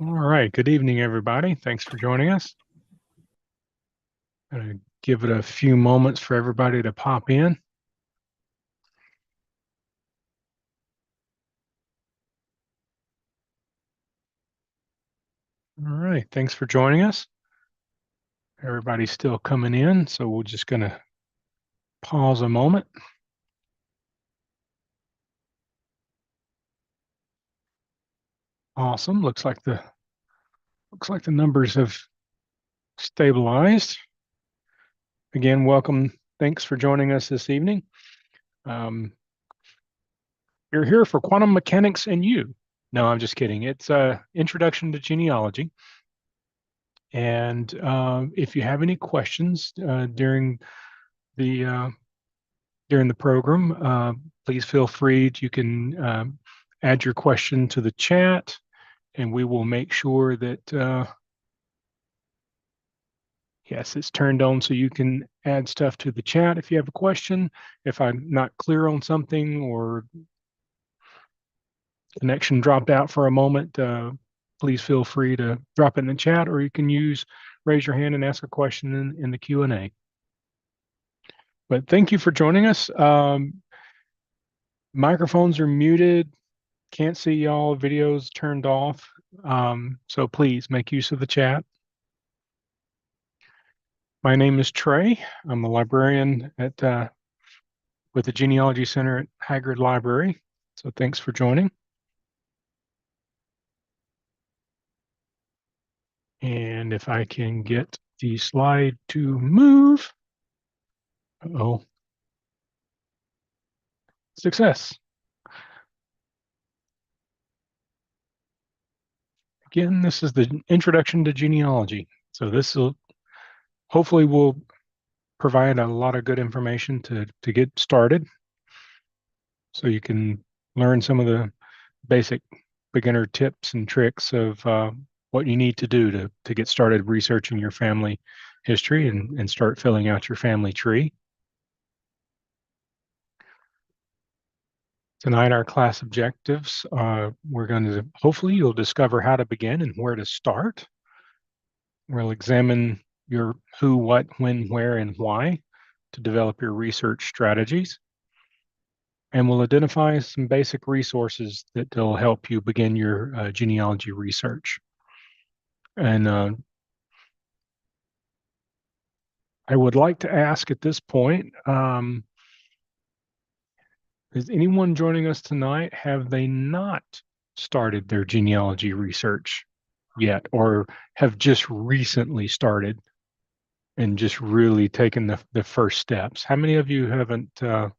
All right. Good evening, everybody. Thanks for joining us. I'm going to give it a few moments for everybody to pop in. All right. Thanks for joining us. Everybody's still coming in, so we're just going to pause a moment. Awesome. Looks like the numbers have stabilized. Again, welcome. Thanks for joining us this evening. You're here for quantum mechanics and you. No, I'm just kidding. It's Introduction to Genealogy. And if you have any questions the uh, during the program, please feel free. You can add your question to the chat, and we will make sure that yes, it's turned on so you can add stuff to the chat if you have a question. If I'm not clear on something or connection dropped out for a moment, please feel free to drop it in the chat, or you can raise your hand and ask a question in the Q&A. But thank you for joining us. Microphones are muted. Can't see y'all. Videos turned off. So please make use of the chat. My name is Trey. I'm a librarian with the Genealogy Center at Haggard Library. So thanks for joining. And if I can get the slide to move. Uh-oh. Success. Again, this is the Introduction to Genealogy. So this will hopefully will provide a lot of good information to get started. So you can learn some of the basic beginner tips and tricks of what you need to do to get started researching your family history and start filling out your family tree. Tonight, our class objectives, we're going to, hopefully you'll discover how to begin and where to start. We'll examine your who, what, when, where, and why to develop your research strategies. And we'll identify some basic resources that will help you begin your genealogy research. And I would like to ask at this point, is anyone joining us tonight, have they not started their genealogy research yet, or have just recently started and just really taken the first steps? How many of you haven't have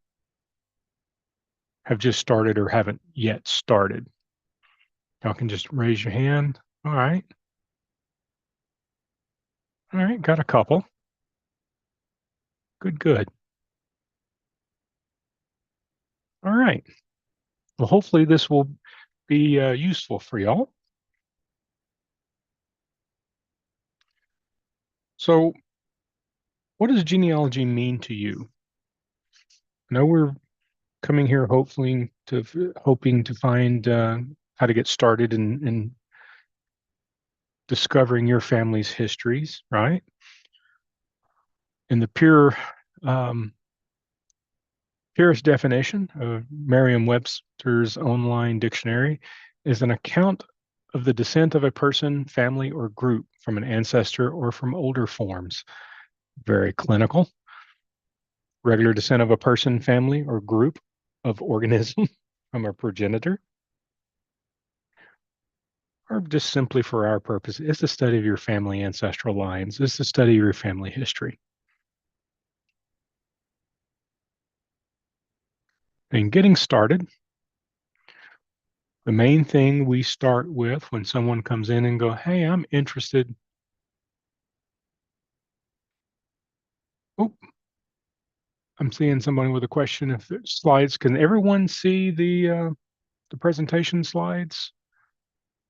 just started or haven't yet started? Y'all can just raise your hand. All right. All right, got a couple. Good, good. All right. Well, hopefully this will be useful for y'all. So, what does genealogy mean to you? I know we're coming here hoping to find how to get started in discovering your family's histories, right? In the um, purest definition of Merriam-Webster's online dictionary is an account of the descent of a person, family, or group from an ancestor or from older forms. Very clinical. Regular descent of a person, family, or group of organism from a progenitor, or just simply for our purpose, is the study of your family ancestral lines, is the study of your family history. And getting started, the main thing we start with when someone comes in and go, hey, I'm interested. Oh, I'm seeing somebody with a question. If there's slides, can everyone see the presentation slides?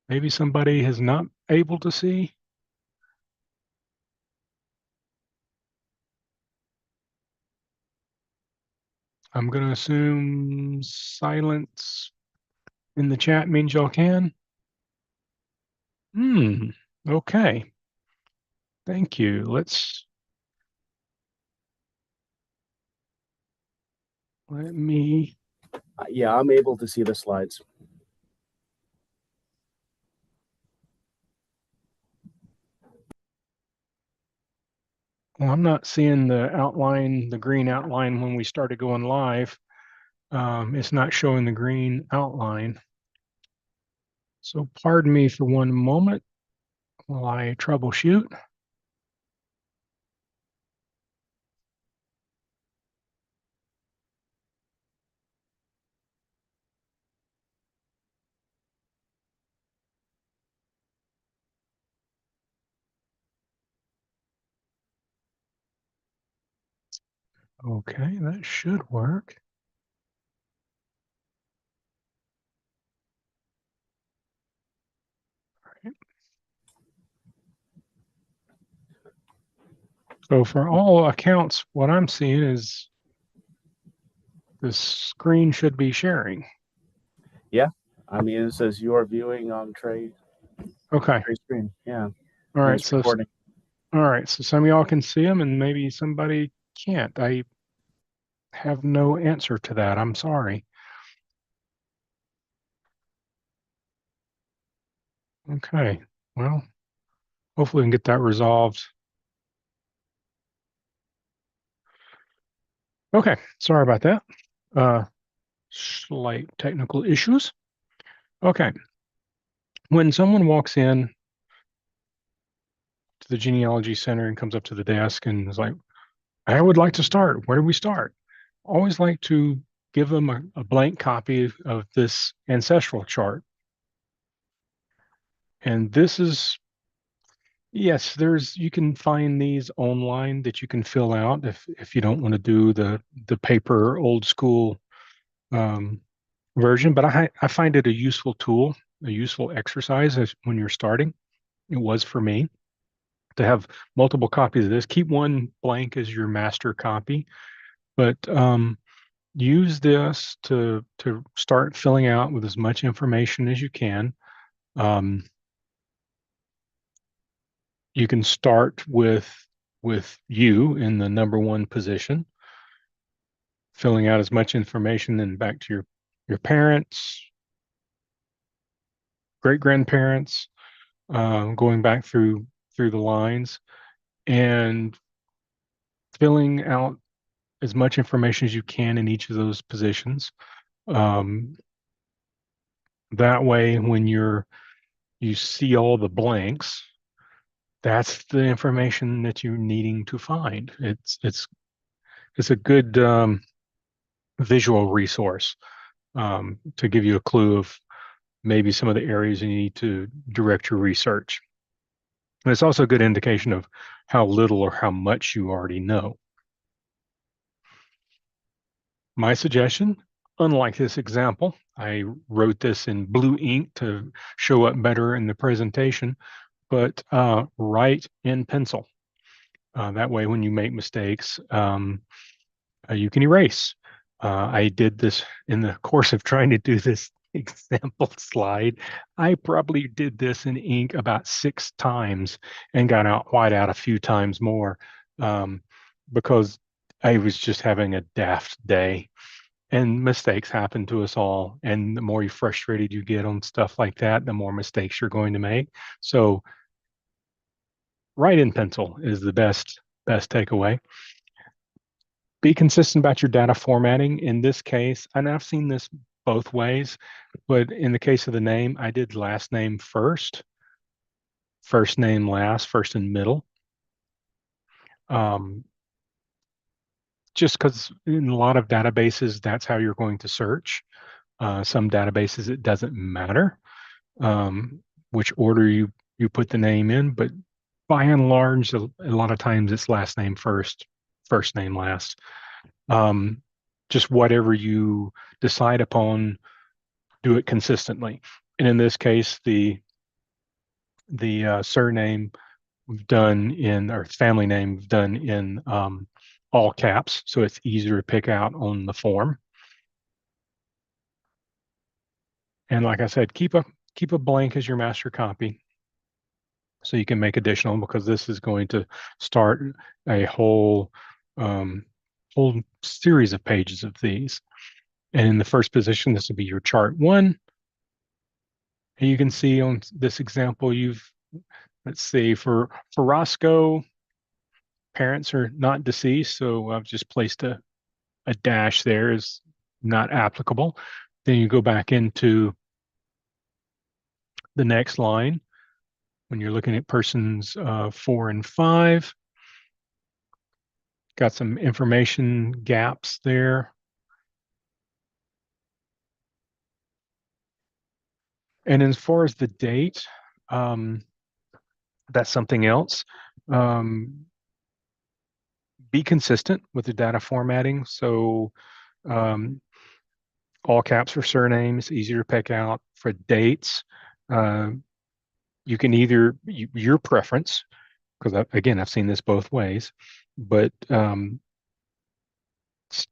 Maybe somebody is not able to see. I'm going to assume silence in the chat means y'all can. Hmm. Okay. Thank you. Let me. Yeah, I'm able to see the slides. Well, I'm not seeing the outline, the green outline when we started going live. It's not showing the green outline. So pardon me for one moment while I troubleshoot. Okay, that should work. So for all accounts, what I'm seeing is the screen should be sharing. Yeah, I mean it says you are viewing on Okay. Trey screen. Yeah, All and right. it's recording. All right. So some of y'all can see them and maybe somebody can't. I have no answer to that. I'm sorry. Okay. Well, hopefully we can get that resolved. Okay. Sorry about that. Uh, Slight technical issues. Okay. When someone walks in to the genealogy center and comes up to the desk and is like, I would like to start. Where do we start? Always like to give them a blank copy of this ancestral chart. And this is, yes, you can find these online that you can fill out if you don't want to do the paper old school um, version. But I find it a useful tool, a useful exercise when you're starting. It was for me to have multiple copies of this. Keep one blank as your master copy, but use this to start filling out with as much information as you can. Um, you can start with you in the number one position, filling out as much information, then back to your parents, great grandparents, going back through the lines and filling out as much information as you can in each of those positions. Um, that way, when you see all the blanks, that's the information that you're needing to find. It's a good visual resource to give you a clue of maybe some of the areas you need to direct your research. And it's also a good indication of how little or how much you already know. My suggestion, unlike this example, I wrote this in blue ink to show up better in the presentation, but write in pencil. That way, when you make mistakes, you can erase. I did this in the course of trying to do this example slide. I probably did this in ink about 6 times and got out whiteout a few times more um, because I was just having a daft day. And mistakes happen to us all. And the more frustrated you get on stuff like that, the more mistakes you're going to make. So write in pencil is the best takeaway. Be consistent about your data formatting. In this case, and I've seen this both ways, but in the case of the name, I did last name first, first name last, first and middle. Um, just because in a lot of databases, that's how you're going to search. Some databases, it doesn't matter um, which order you put the name in, but by and large, a lot of times it's last name first, first name last. Um, just whatever you decide upon, do it consistently. And in this case, the surname done in or family name done in all caps, so it's easier to pick out on the form. And like I said, keep a blank as your master copy. So you can make additional because this is going to start a um, whole series of pages of these. And in the first position, this will be your chart one. And you can see on this example, let's see, for Roscoe, parents are not deceased. So I've just placed a dash there is not applicable. Then you go back into the next line when you're looking at persons 4 and 5. Got some information gaps there. And as far as the date, um, that's something else. Um, be consistent with the data formatting. So um, all caps for surnames, easier to pick out. For dates, uh, you can either, your preference, because again, I've seen this both ways, but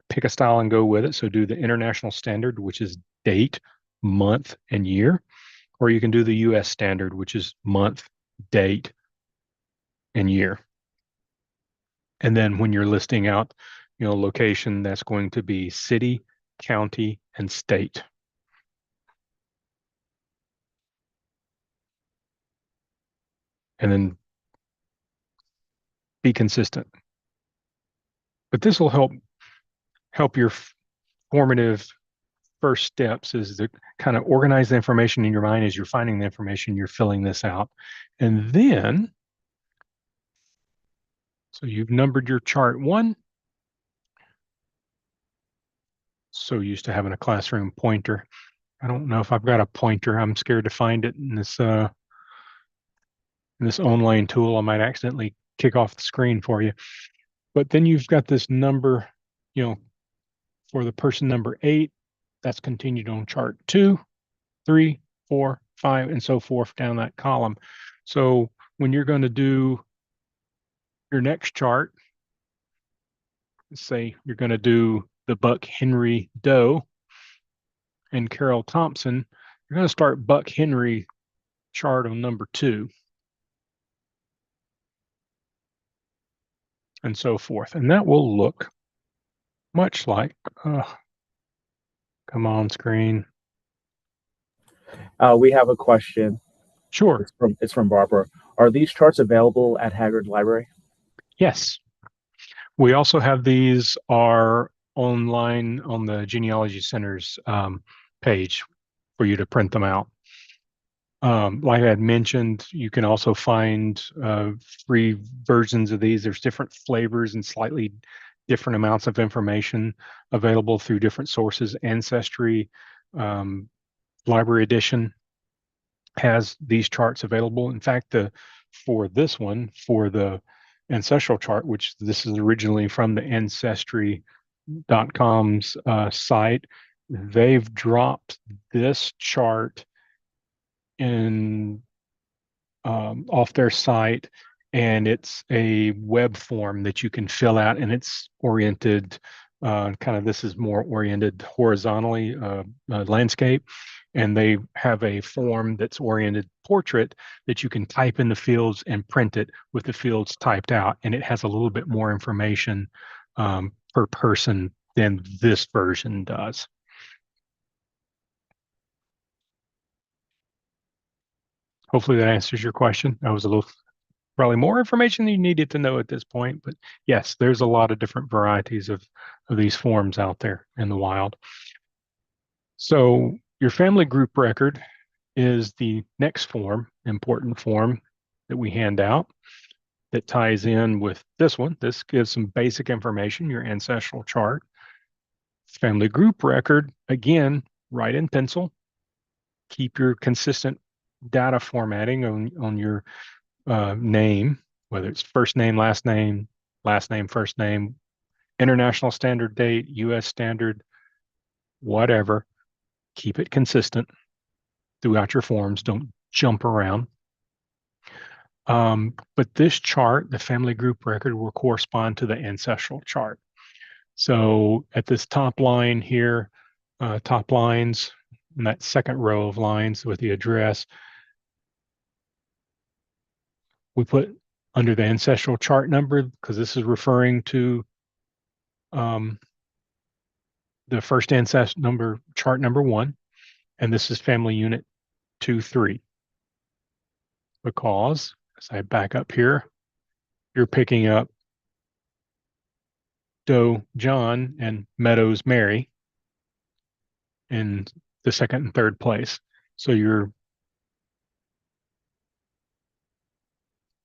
pick a style and go with it. So do the international standard, which is date, month, and year, or you can do the US standard, which is month, date, and year. And then when you're listing out, location, that's going to be city, county, and state. And then be consistent. But this will help your formative first steps is to kind of organize the information in your mind as you're finding the information, you're filling this out. And then, so you've numbered your chart one. So used to having a classroom pointer. I don't know if I've got a pointer. I'm scared to find it in this online tool. I might accidentally kick off the screen for you. But then you've got this number, you know, for the person number 8, that's continued on chart 2, 3, 4, 5, and so forth down that column. So when you're going to do your next chart, say you're going to do the Buck Henry Doe and Carol Thompson, you're going to start Buck Henry chart on number 2 and so forth. And that will look much like, come on screen. We have a question. Sure. It's from Barbara. Are these charts available at Haggard Library? Yes. We also have these are online on the Genealogy Center's page for you to print them out. Like I had mentioned, you can also find free versions of these. There's different flavors and slightly different amounts of information available through different sources. Ancestry, Library Edition has these charts available. In fact, for this one, for the ancestral chart, which this is originally from the ancestry.com's site, they've dropped this chart in off their site, and it's a web form that you can fill out, and it's oriented kind of, this is more oriented horizontally, landscape, and they have a form that's oriented portrait that you can type in the fields and print it with the fields typed out, and it has a little bit more information per person than this version does. Hopefully that answers your question. That was a little probably more information than you needed to know at this point, but yes, there's a lot of different varieties of these forms out there in the wild. So your family group record is the next form, important form that we hand out that ties in with this one. This gives some basic information, your ancestral chart. Family group record, again, write in pencil. Keep your consistent data formatting on your name, whether it's first name, last name, first name, international standard date, US standard, whatever. Keep it consistent throughout your forms. Don't jump around. But this chart, the family group record, will correspond to the ancestral chart. So at this top line here, top lines, in that second row of lines with the address, We put under the ancestral chart number because this is referring to um, the first ancestral number, chart number 1, and this is family unit 2, 3. Because as I back up here, you're picking up Doe John and Meadows Mary in the second and third place. So you're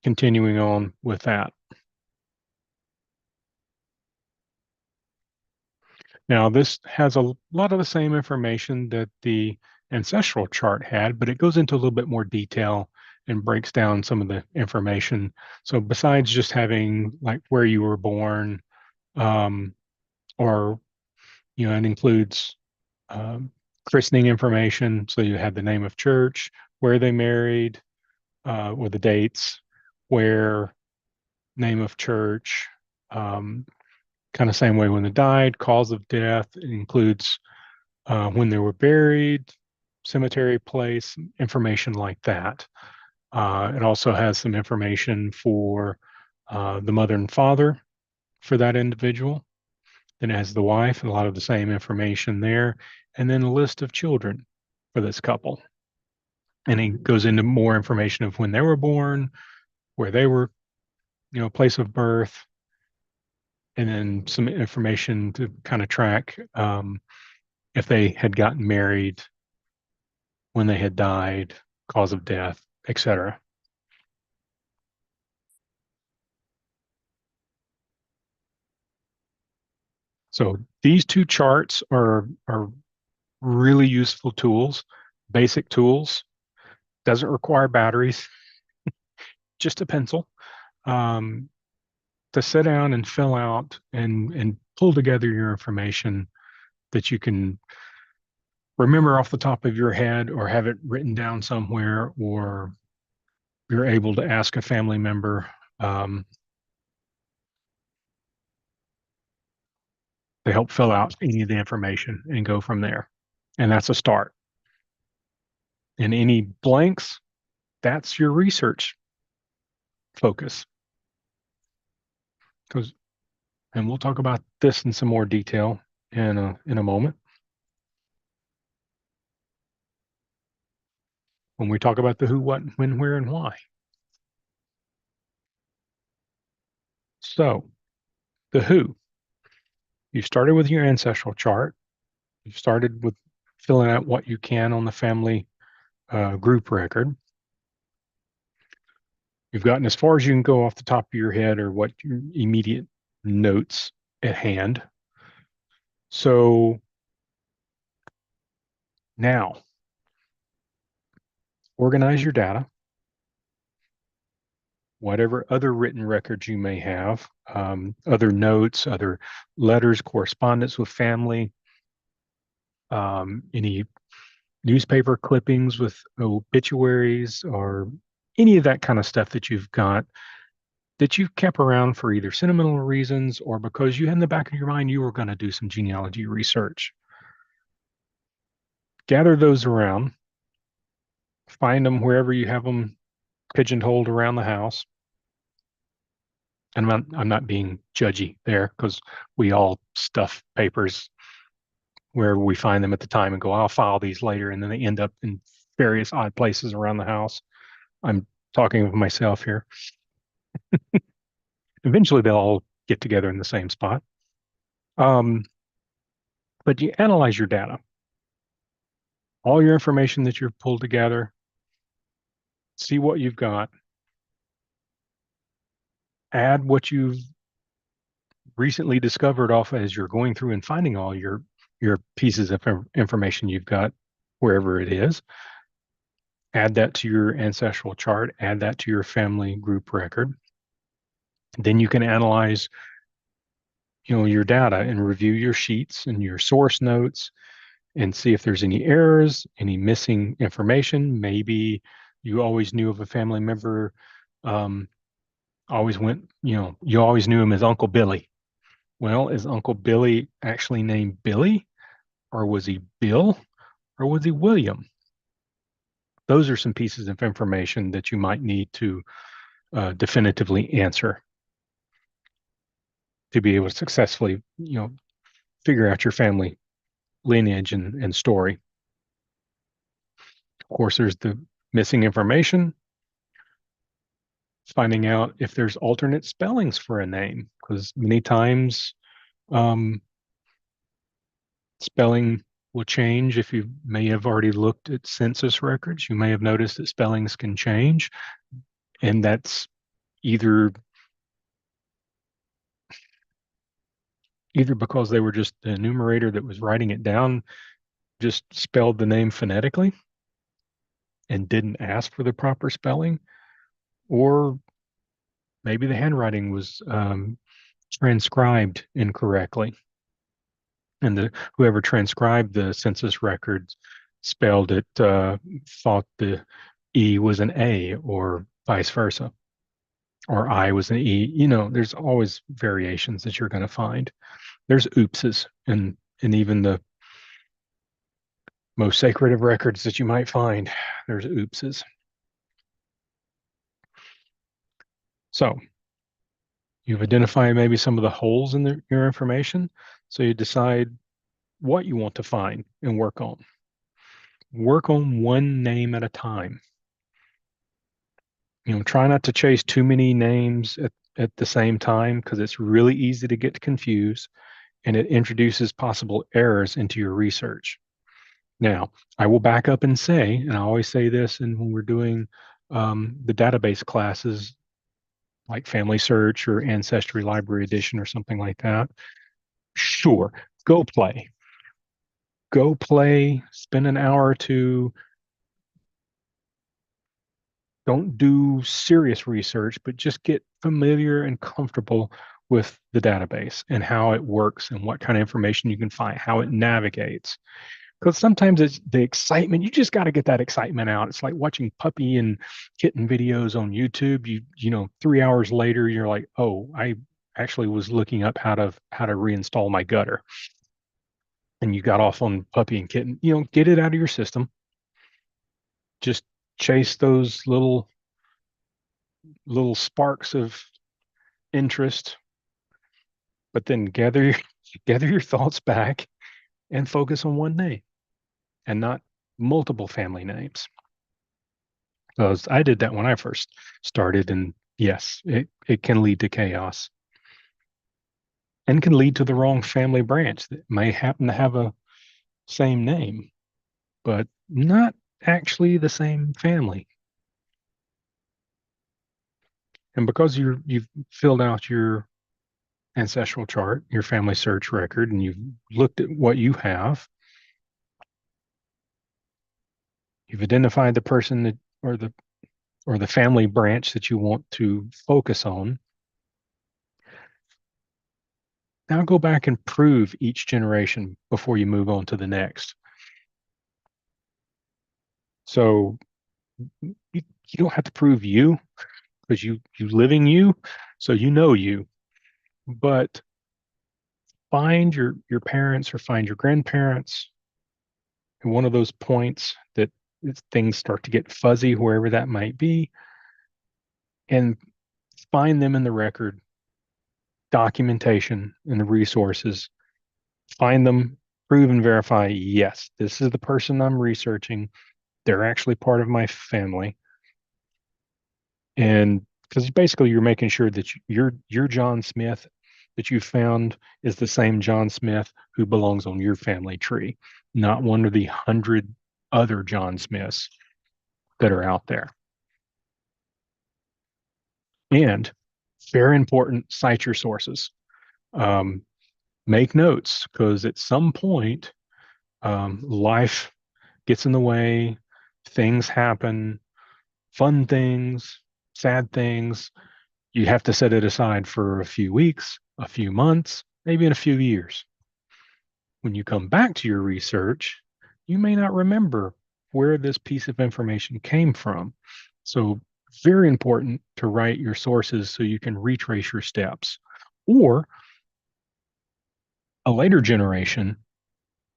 continuing on with that. Now, this has a lot of the same information that the ancestral chart had, but it goes into a little bit more detail and breaks down some of the information. So besides just having like where you were born, um, or, it includes um, christening information. So you have the name of church, where they married, or the dates, where, name of church, um, kind of same way when they died, cause of death. It includes when they were buried, cemetery place, information like that. It also has some information for the mother and father for that individual. Then it has the wife and a lot of the same information there. And then a list of children for this couple. And it goes into more information of when they were born, where they were, place of birth, and then some information to kind of track if they had gotten married, when they had died, cause of death, etc. So these two charts are really useful tools, basic tools. Doesn't require batteries, just a pencil, um, to sit down and fill out and pull together your information that you can remember off the top of your head or have it written down somewhere, or you're able to ask a family member um, to help fill out any of the information and go from there. And that's a start. And any blanks, that's your research focus. Because, and we'll talk about this in some more detail in a moment when we talk about the who, what, when, where, and why. So, the who. You started with your ancestral chart. You started with filling out what you can on the family group record. You've gotten as far as you can go off the top of your head or what your immediate notes at hand. So now, organize your data, whatever other written records you may have, other notes, other letters, correspondence with family, any newspaper clippings with obituaries, or any of that kind of stuff that you've got that you've kept around for either sentimental reasons or because you had in the back of your mind you were going to do some genealogy research. Gather those around, find them wherever you have them pigeonholed around the house. And I'm not being judgy there because we all stuff papers wherever we find them at the time and go, I'll file these later. And then they end up in various odd places around the house. I'm talking of myself here. Eventually, they'll all get together in the same spot. Um, but you analyze your data, all your information that you've pulled together, see what you've got, add what you've recently discovered off as you're going through and finding all your pieces of information you've got wherever it is. Add that to your ancestral chart, add that to your family group record. Then you can analyze, your data and review your sheets and your source notes and see if there's any errors, any missing information. Maybe you always knew of a family member, um, always went, you always knew him as Uncle Billy. Well, is Uncle Billy actually named Billy, or was he Bill, or was he William? Those are some pieces of information that you might need to definitively answer to be able to successfully, figure out your family lineage and story. Of course, there's the missing information, finding out if there's alternate spellings for a name, because many times um, spelling will change. If you may have already looked at census records, you may have noticed that spellings can change, and that's either because they were just the enumerator that was writing it down just spelled the name phonetically and didn't ask for the proper spelling, or maybe the handwriting was transcribed incorrectly, and whoever transcribed the census records spelled it, thought the E was an A, or vice versa, or I was an E. There's always variations that you're going to find. There's oopses, and even the most sacred of records that you might find, there's oopses. So you've identified maybe some of the holes in your information. So you decide what you want to find and work on. Work on one name at a time. Try not to chase too many names at the same time, because it's really easy to get confused and it introduces possible errors into your research. Now, I will back up and say, and I always say this, and when we're doing the database classes like Family Search or Ancestry Library Edition or something like that, sure, go play. Go play, spend an hour or two. Don't do serious research, but just get familiar and comfortable with the database and how it works and what kind of information you can find, how it navigates. Because sometimes it's the excitement. You just got to get that excitement out. It's like watching puppy and kitten videos on YouTube. 3 hours later, you're like, oh, I actually was looking up how to reinstall my gutter, and you got off on puppy and kitten. Get it out of your system. Just chase those little sparks of interest, but then gather your thoughts back and focus on one name and not multiple family names. Because I did that when I first started, and yes, it can lead to chaos and can lead to the wrong family branch that may happen to have a same name, but not actually the same family. And because you've filled out your ancestral chart, your family search record, and you've looked at what you have, you've identified the person that or the family branch that you want to focus on. Now go back and prove each generation before you move on to the next. So you don't have to prove you, because you living you, so you, but find your parents or find your grandparents at one of those points that things start to get fuzzy, wherever that might be, and find them in the record, documentation, and the resources. Find them, prove and verify, yes, this is the person I'm researching. They're actually part of my family. And because basically you're making sure that your John Smith that you found is the same John Smith who belongs on your family tree, not one of the 100 other John Smiths that are out there. And very important, cite your sources. Um, Make notes, because at some point, life gets in the way, things happen, fun things, sad things. You have to set it aside for a few weeks, a few months, maybe in a few years. When you come back to your research, you may not remember where this piece of information came from. So, very important to write your sources so you can retrace your steps. Or a later generation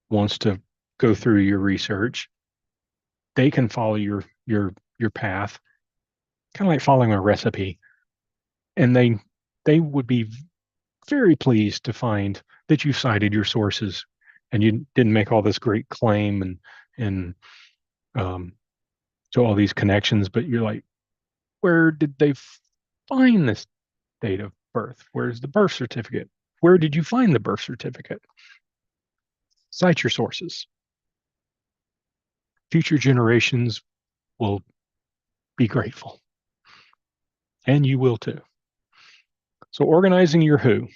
wants to go through your research, they can follow your path, kind of like following a recipe. and they would be very pleased to find that you cited your sources and you didn't make all this great claim and um, to all these connections, but you're like, where did they find this date of birth? Where's the birth certificate? Where did you find the birth certificate? Cite your sources. Future generations will be grateful, and you will too. So, organizing your who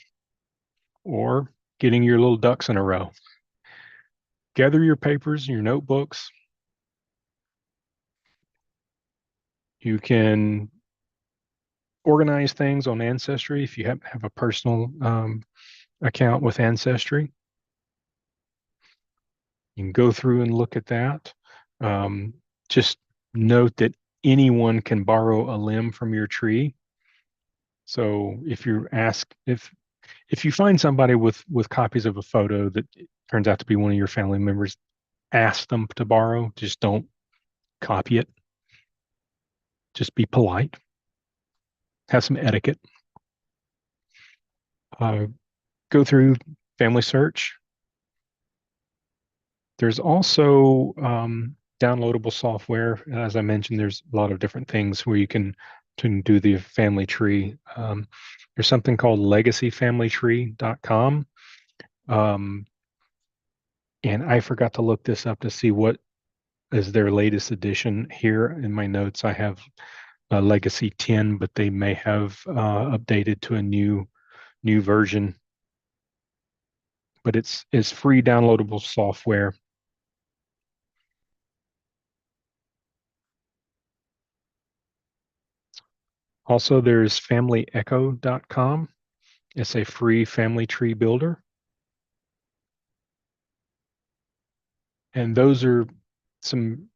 or getting your little ducks in a row. Gather your papers, your notebooks. You can organize things on Ancestry if you have a personal account with Ancestry. You can go through and look at that. Um, just note that anyone can borrow a limb from your tree. So if you're asked if you find somebody with copies of a photo that turns out to be one of your family members, ask them to borrow. Just don't copy it. Just be polite. Have some etiquette. Uh, go through family search. There's also downloadable software. As I mentioned, there's a lot of different things where you can do the family tree. There's something called legacyfamilytree.com. Um, and I forgot to look this up to see what is their latest edition. Here in my notes, I have Legacy 10, but they may have updated to a new version. But it's free downloadable software. Also, there's familyecho.com. It's a free family tree builder. And those are some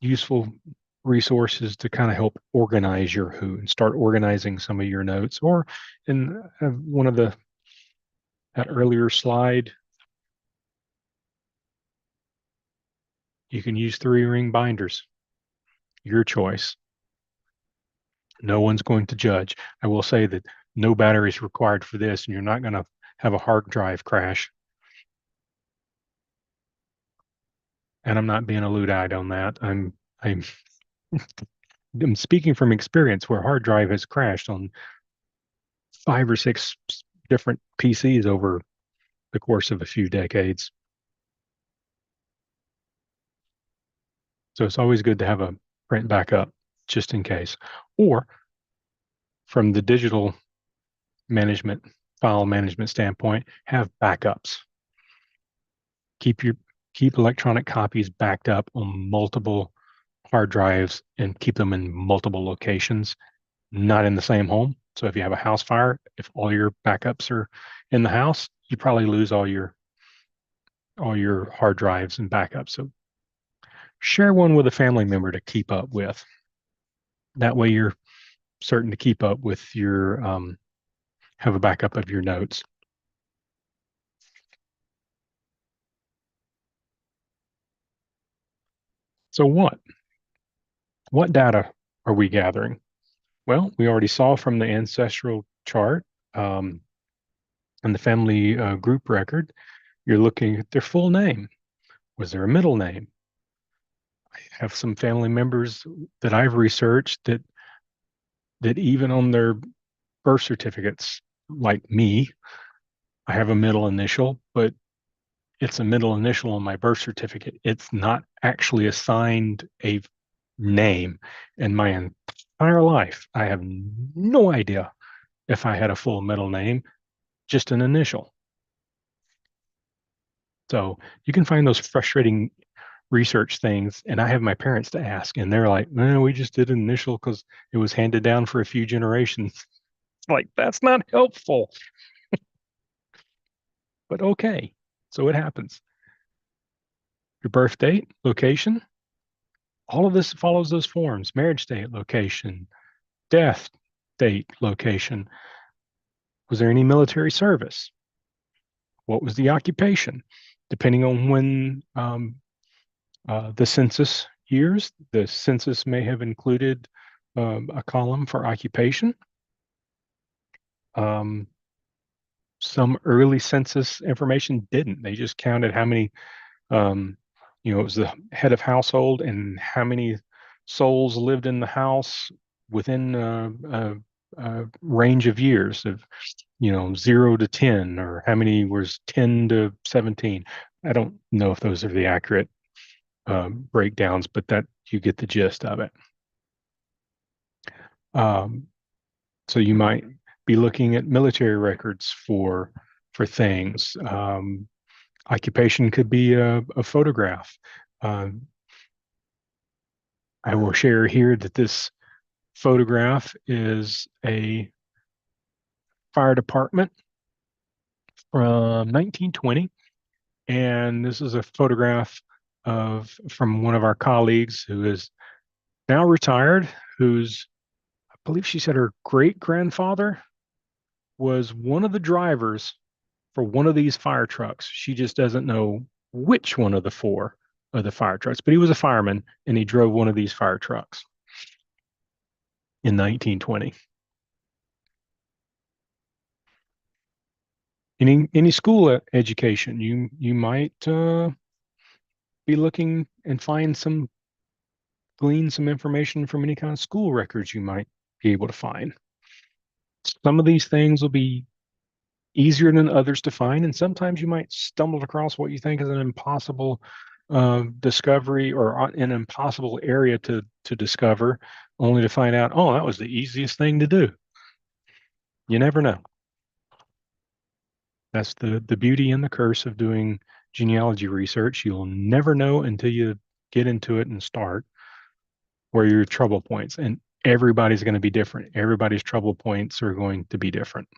useful resources to kind of help organize your who and start organizing some of your notes. Or in one of that earlier slide, you can use 3-ring binders. Your choice. No one's going to judge. I will say that no battery is required for this, and you're not going to have a hard drive crash. And I'm not being a Luddite on that. I'm I'm speaking from experience where hard drive has crashed on 5 or 6 different PCs over the course of a few decades. So it's always good to have a print backup just in case. Or from the digital management, file management standpoint, have backups. Keep your keep electronic copies backed up on multiple hard drives and keep them in multiple locations, not in the same home. So if you have a house fire, if all your backups are in the house, you probably lose all your hard drives and backups. So share one with a family member to keep up with. That way you're certain to keep up with your have a backup of your notes. So what data are we gathering? Well, we already saw from the ancestral chart and the family group record, you're looking at their full name. Was there a middle name? I have some family members that I've researched that even on their birth certificates, like me, I have a middle initial, but it's a middle initial on my birth certificate. It's not actually assigned a name. In my entire life, I have no idea if I had a full middle name, just an initial. So you can find those frustrating research things. And I have my parents to ask, and they're like, no, we just did an initial because it was handed down for a few generations. Like, that's not helpful, but okay. So it happens. Your birth date, location, all of this follows those forms: marriage date, location, death date, location. Was there any military service? What was the occupation? Depending on when the census years, the census may have included a column for occupation. Um, some early census information didn't. They just counted how many, um, it was the head of household and how many souls lived in the house within a range of years of, 0 to 10, or how many was 10 to 17. I don't know if those are the accurate breakdowns, but that you get the gist of it. Um, so you might be looking at military records for things. Occupation could be a photograph. Um, I will share here that this photograph is a fire department from 1920, and this is a photograph of from one of our colleagues who is now retired, who's, I believe she said her great grandfather was one of the drivers for one of these fire trucks. She just doesn't know which one of the four of the fire trucks, but he was a fireman and he drove one of these fire trucks in 1920. Any school education, you might be looking and glean some information from any kind of school records you might be able to find. Some of these things will be easier than others to find, and sometimes you might stumble across what you think is an impossible discovery, or an impossible area to discover, only to find out, oh, that was the easiest thing to do. You never know. That's the beauty and the curse of doing genealogy research. You'll never know until you get into it and start where your trouble points. And everybody's going to be different. Everybody's trouble points are going to be different.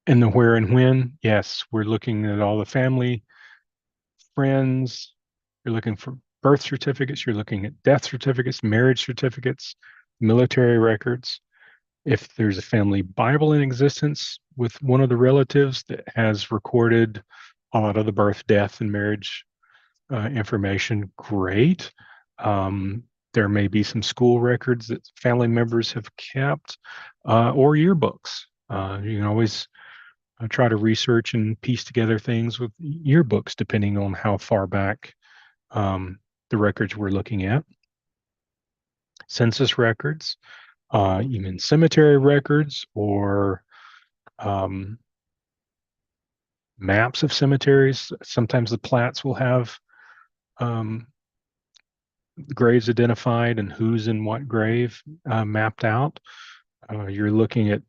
And the where and when, yes, we're looking at all the family, friends. You're looking for birth certificates. You're looking at death certificates, marriage certificates, military records. If there's a family Bible in existence with one of the relatives that has recorded a lot of the birth, death, and marriage information, great. There may be some school records that family members have kept, or yearbooks. You can always try to research and piece together things with yearbooks, depending on how far back the records we're looking at. Census records, even cemetery records, or um, maps of cemeteries. Sometimes the plats will have um, graves identified and who's in what grave mapped out. You're looking at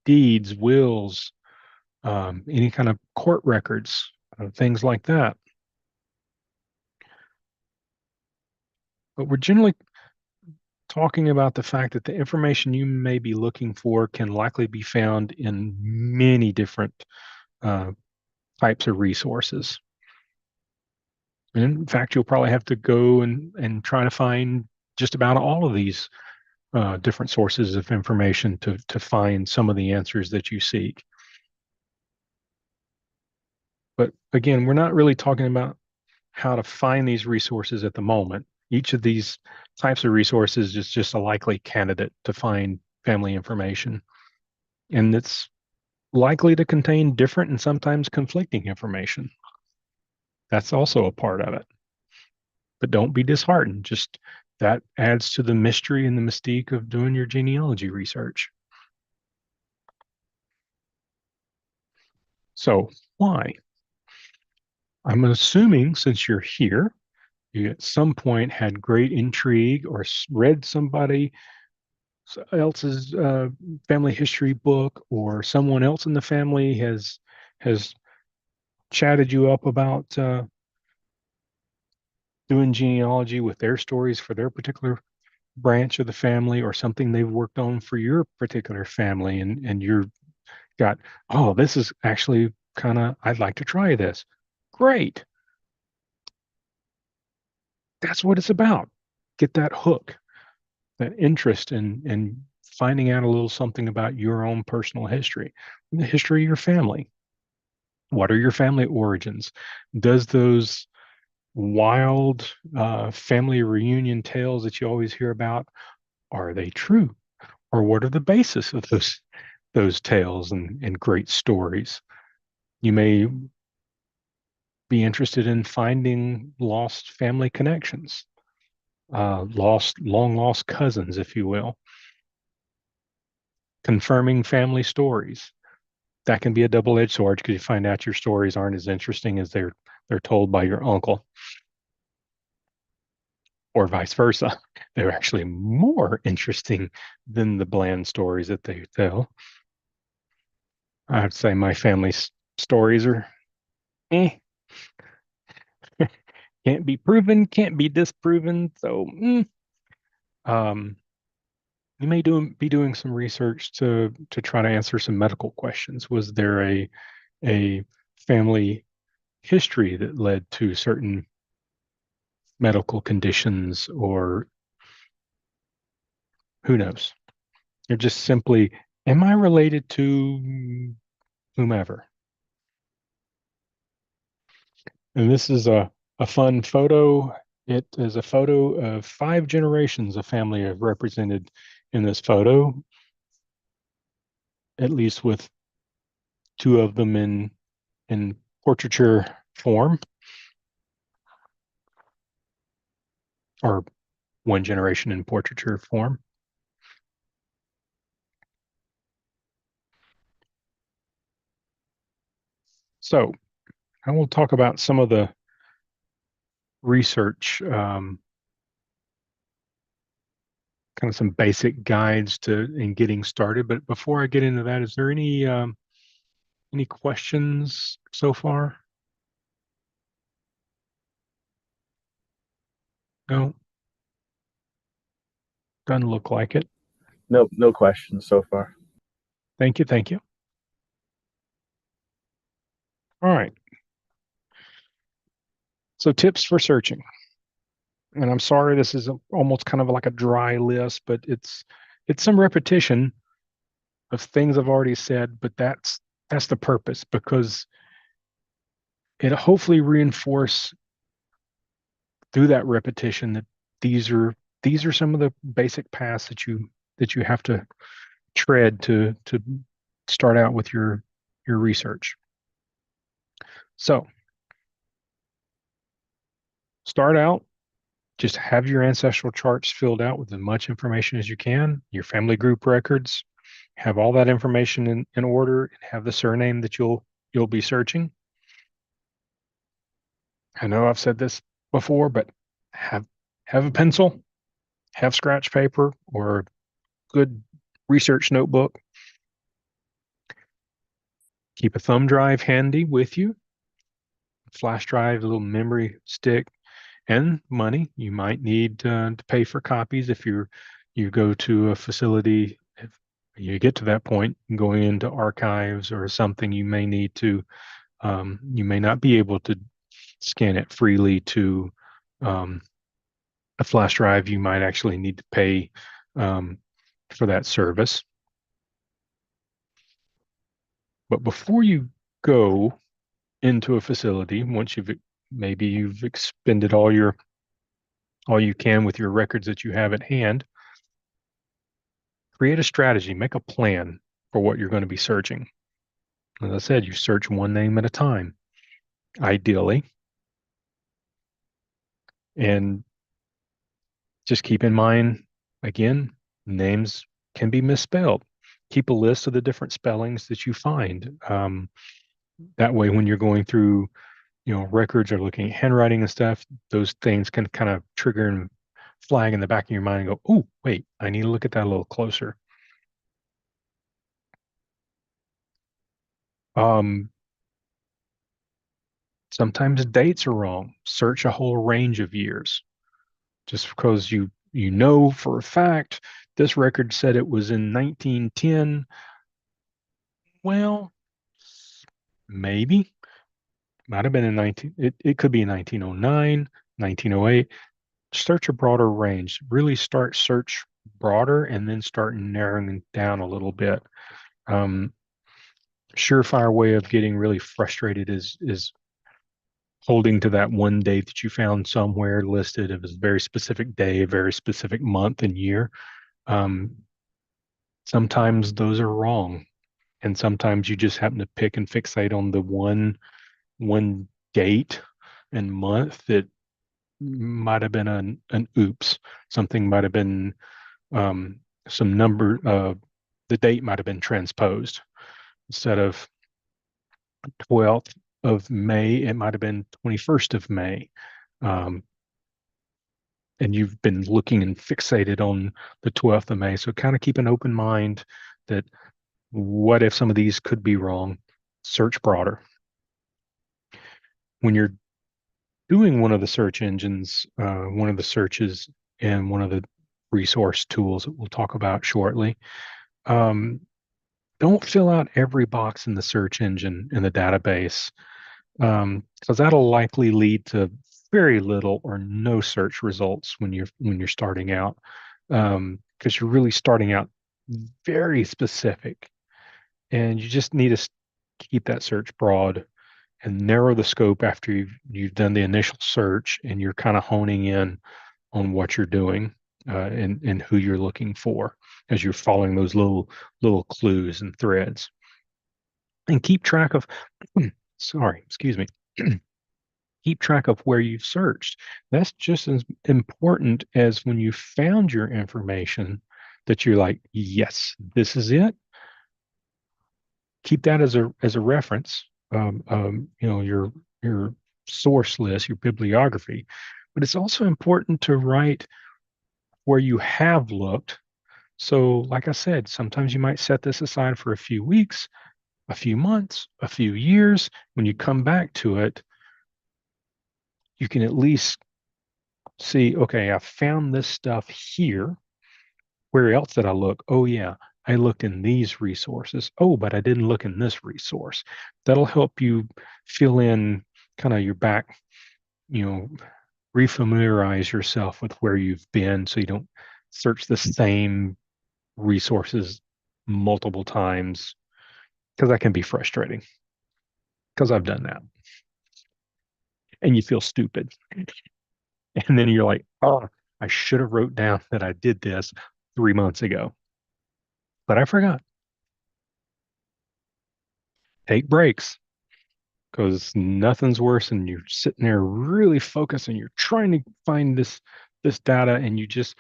deeds, wills, any kind of court records, things like that. But we're generally talking about the fact that the information you may be looking for can likely be found in many different uh, types of resources. And in fact, you'll probably have to go and try to find just about all of these different sources of information to find some of the answers that you seek. But again, we're not really talking about how to find these resources at the moment. Each of these types of resources is just a likely candidate to find family information. And it's likely to contain different and sometimes conflicting information. That's also a part of it. But don't be disheartened. Just that adds to the mystery and the mystique of doing your genealogy research. So, why? I'm assuming since you're here, you at some point had great intrigue or read somebody else's family history book, or someone else in the family has chatted you up about doing genealogy with their stories for their particular branch of the family, or something they've worked on for your particular family, and you're got, oh, this is actually kind of, I'd like to try this. Great. That's what it's about. Get that hook, that interest in finding out a little something about your own personal history, the history of your family. What are your family origins? Does those wild family reunion tales that you always hear about, are they true? Or what are the basis of those tales and great stories? You may be interested in finding lost family connections, long lost cousins, if you will, confirming family stories. That can be a double-edged sword because you find out your stories aren't as interesting as they're told by your uncle, or vice versa. They're actually more interesting than the bland stories that they tell. I'd say my family's stories are eh, can't be proven, can't be disproven. So um, you may be doing some research to try to answer some medical questions. Was there a family history that led to certain medical conditions, or who knows? You're just simply, am I related to whomever? And this is a fun photo. It is a photo of 5 generations of family are represented in this photo, at least with 2 of them in portraiture form, or 1 generation in portraiture form. So I will talk about some of the research, kind of some basic guides to in getting started. But before I get into that, is there any questions so far? No, doesn't look like it. No, no questions so far. Thank you, thank you. All right. So tips for searching. And I'm sorry, this is almost kind of like a dry list, but it's some repetition of things I've already said, but that's the purpose, because it hopefully reinforce through that repetition that these are these are some of the basic paths that you have to tread to start out with your research. So start out, just have your ancestral charts filled out with as much information as you can, your family group records, have all that information in order, and have the surname that you'll be searching. I know I've said this before, but have have a pencil, have scratch paper or a good research notebook. Keep a thumb drive handy with you, flash drive, a little memory stick, and money. You might need to pay for copies if you go to a facility. If you get to that point, going into archives or something, you may need to. You may not be able to scan it freely to um, a flash drive. You might actually need to pay um, for that service. But before you go into a facility, once maybe you've expended all you can with your records that you have at hand, create a strategy, make a plan for what you're going to be searching. As I said, you search one name at a time, ideally, and just keep in mind, again, names can be misspelled. Keep a list of the different spellings that you find. That way, when you're going through, records or looking at handwriting and stuff, those things can kind of trigger and flag in the back of your mind and go, oh, wait, I need to look at that a little closer. Um, Sometimes dates are wrong. Search a whole range of years. Just because you know for a fact this record said it was in 1910, well, maybe might have been in 19, it could be in 1909, 1908. Search a broader range. Really start search broader and then start narrowing it down a little bit. Um, Surefire way of getting really frustrated is holding to that one date that you found somewhere listed. It was a very specific day, a very specific month and year. Um, Sometimes those are wrong, and sometimes you just happen to pick and fixate on the one date and month that might have been an oops. Something might have been um, some number. The date might have been transposed instead of 12th of May. It might have been 21st of May. Um, and you've been looking and fixated on the 12th of May. So kind of keep an open mind that what if some of these could be wrong? Search broader. When you're doing one of the search engines, one of the searches in one of the resource tools that we'll talk about shortly, um, don't fill out every box in the search engine in the database, because that'll likely lead to very little or no search results when you're starting out, because you're really starting out very specific, and you just need to keep that search broad and narrow the scope after you've done the initial search and you're kind of honing in on what you're doing, and who you're looking for as you're following those little clues and threads, and keep track of sorry, excuse me. Keep track of where you've searched. That's just as important as when you found your information that you're like, yes, this is it. Keep that as a reference, your source list, your bibliography. But it's also important to write where you have looked. So, like I said, sometimes you might set this aside for a few weeks, a few months, a few years. When you come back to it, you can at least see, okay, I found this stuff here. Where else did I look? Oh, yeah, I looked in these resources. Oh, but I didn't look in this resource. That'll help you fill in kind of your back, you know, refamiliarize yourself with where you've been so you don't search the same resources multiple times, because that can be frustrating, because I've done that. And you feel stupid. And then you're like, oh, I should have wrote down that I did this 3 months ago, but I forgot. Take breaks, because nothing's worse than you're sitting there really focused and you're trying to find this data, and you just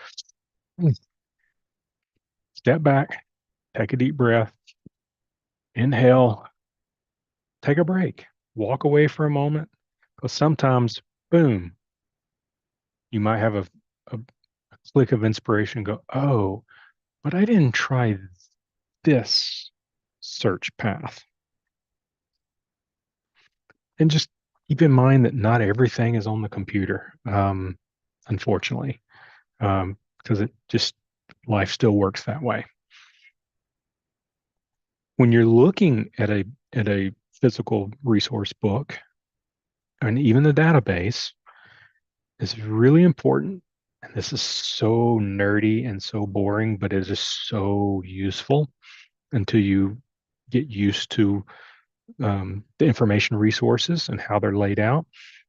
step back, take a deep breath, inhale, take a break, walk away for a moment, because sometimes, boom, you might have a click of inspiration and go, oh, but I didn't try this search path. And just keep in mind that not everything is on the computer, unfortunately, because it just life still works that way. When you're looking at a physical resource book and even the database, it's really important. And this is so nerdy and so boring, but it is so useful until you get used to the information resources and how they're laid out.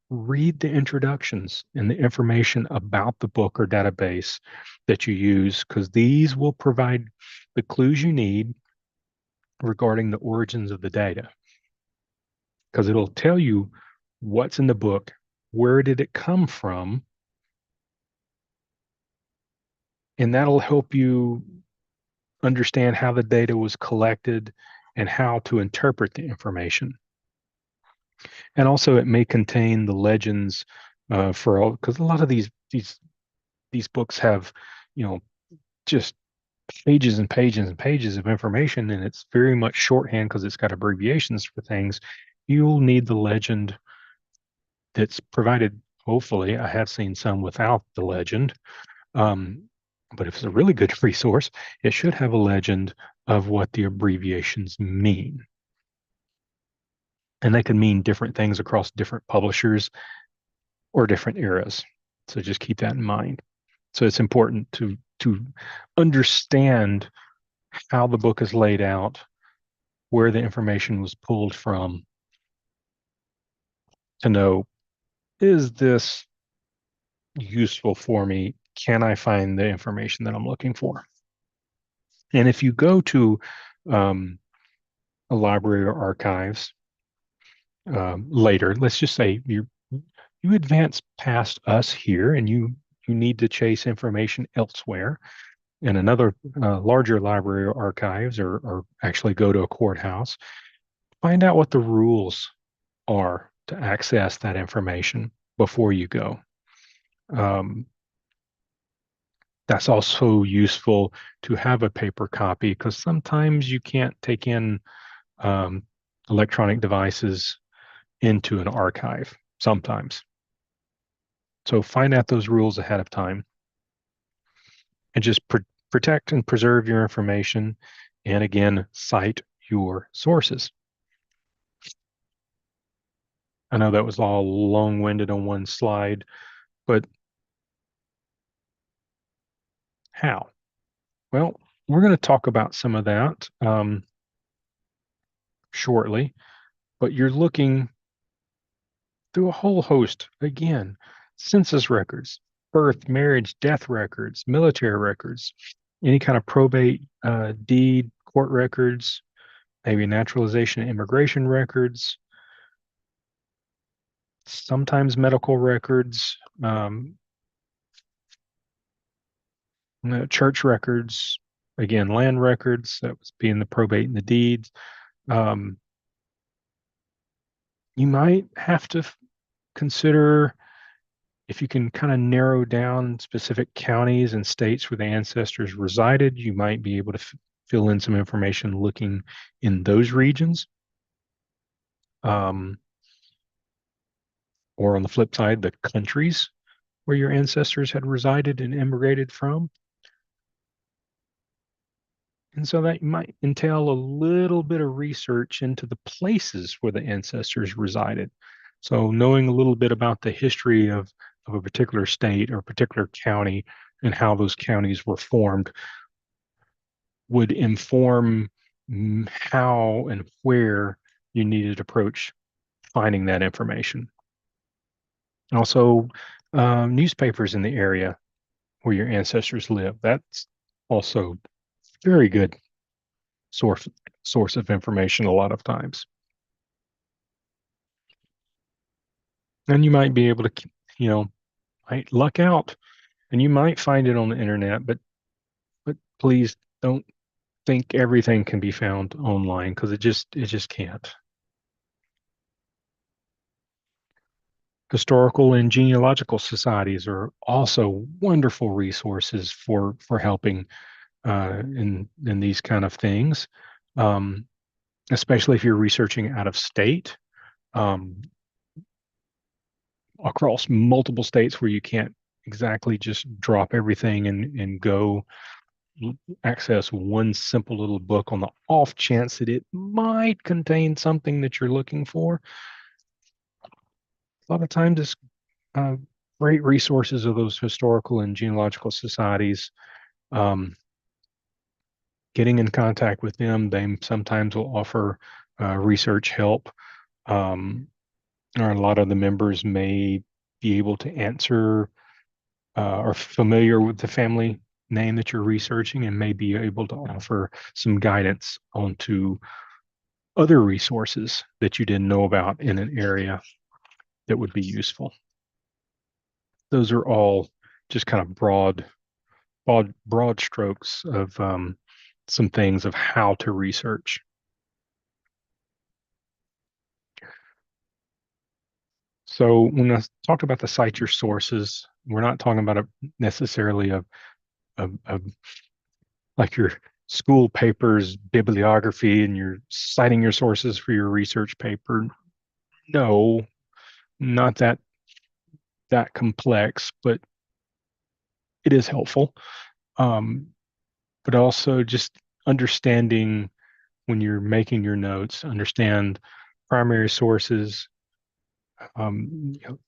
Read the introductions and the information about the book or database that you use, because these will provide the clues you need regarding the origins of the data, because it'll tell you what's in the book, where did it come from, and that'll help you understand how the data was collected and how to interpret the information. And also, it may contain the legends, for all, because a lot of these books have, you know, just pages and pages and pages of information, and it's very much shorthand because it's got abbreviations for things. You'll need the legend that's provided. Hopefully, I have seen some without the legend. Um, but if it's a really good resource, it should have a legend of what the abbreviations mean. And they can mean different things across different publishers or different eras. So just keep that in mind. So it's important to understand how the book is laid out, where the information was pulled from, to know is this useful for me? Can I find the information that I'm looking for? And if you go to um, a library or archives later, let's just say you advance past us here and you need to chase information elsewhere in another larger library or archives, or actually go to a courthouse, find out what the rules are to access that information before you go. Um, that's also useful to have a paper copy because sometimes you can't take in um, electronic devices into an archive, sometimes. So find out those rules ahead of time and just protect and preserve your information. And again, cite your sources. I know that was all long-winded on one slide, but how? Well, we're going to talk about some of that shortly, but you're looking through a whole host, again, census records, birth, marriage, death records, military records, any kind of probate, deed, court records, maybe naturalization and immigration records, sometimes medical records, church records, again, land records, that was being the probate and the deeds. Um, you might have to consider if you can kind of narrow down specific counties and states where the ancestors resided, you might be able to fill in some information looking in those regions. Um, or on the flip side, the countries where your ancestors had resided and immigrated from. And so that might entail a little bit of research into the places where the ancestors resided. So knowing a little bit about the history of a particular state or a particular county and how those counties were formed would inform how and where you needed to approach finding that information. Also, newspapers in the area where your ancestors live. That's also very good source source of information a lot of times. And you might be able to, might luck out and you might find it on the internet, but please don't think everything can be found online because it just can't. Historical and genealogical societies are also wonderful resources for helping in these kind of things, um, especially if you're researching out of state, um, across multiple states where you can't exactly just drop everything and go access one simple little book on the off chance that it might contain something that you're looking for. A lot of times, it's uh, great resources of those historical and genealogical societies. Um, Getting in contact with them, they sometimes will offer research help, or a lot of the members may be able to answer or familiar with the family name that you're researching and may be able to offer some guidance onto other resources that you didn't know about in an area that would be useful. Those are all just kind of broad strokes of some things of how to research. So when I talk about the cite your sources, we're not talking about necessarily a like your school papers bibliography and you're citing your sources for your research paper. No, not that complex, but it is helpful. Um, but also just understanding when you're making your notes, understand primary sources,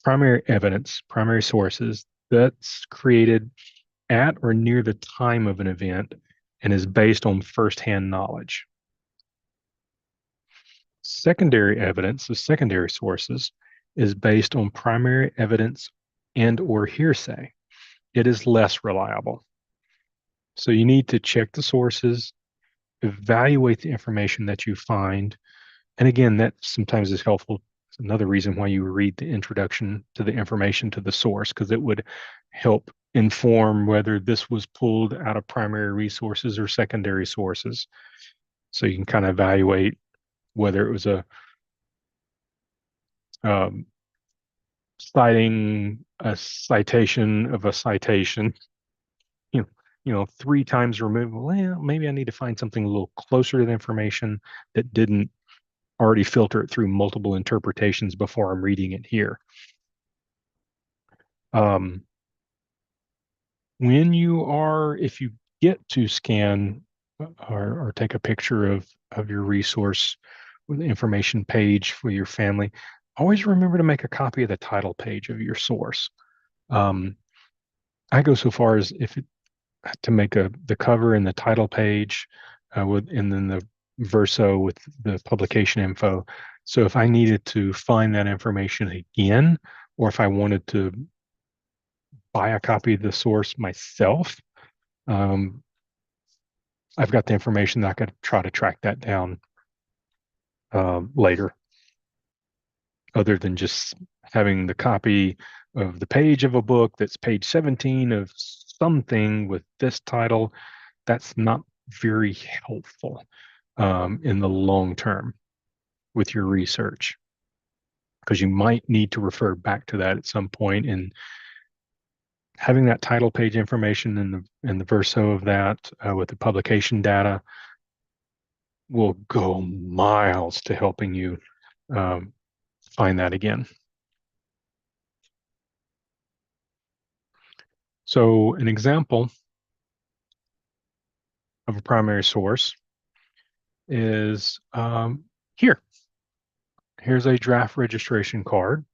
primary evidence, primary sources that's created at or near the time of an event and is based on firsthand knowledge. Secondary evidence, the secondary sources, is based on primary evidence and or hearsay. It is less reliable. So you need to check the sources, evaluate the information that you find. And again, that sometimes is helpful. It's another reason why you read the introduction to the information to the source, because it would help inform whether this was pulled out of primary resources or secondary sources. So you can kind of evaluate whether it was a um, citing a citation of a citation, you know, three times removed. Well, maybe I need to find something a little closer to the information that didn't already filter it through multiple interpretations before I'm reading it here. Um, if you get to scan or take a picture of your resource with the information page for your family, always remember to make a copy of the title page of your source. I go so far as to make the cover and the title page and then the verso with the publication info. So if I needed to find that information again, or if I wanted to buy a copy of the source myself, um, I've got the information that I could try to track that down later, other than just having the copy of the page of a book that's page 17 of something with this title. That's not very helpful in the long term with your research, because you might need to refer back to that at some point, and having that title page information in the verso of that with the publication data will go miles to helping you um, find that again. So an example of a primary source is here. Here's a draft registration card.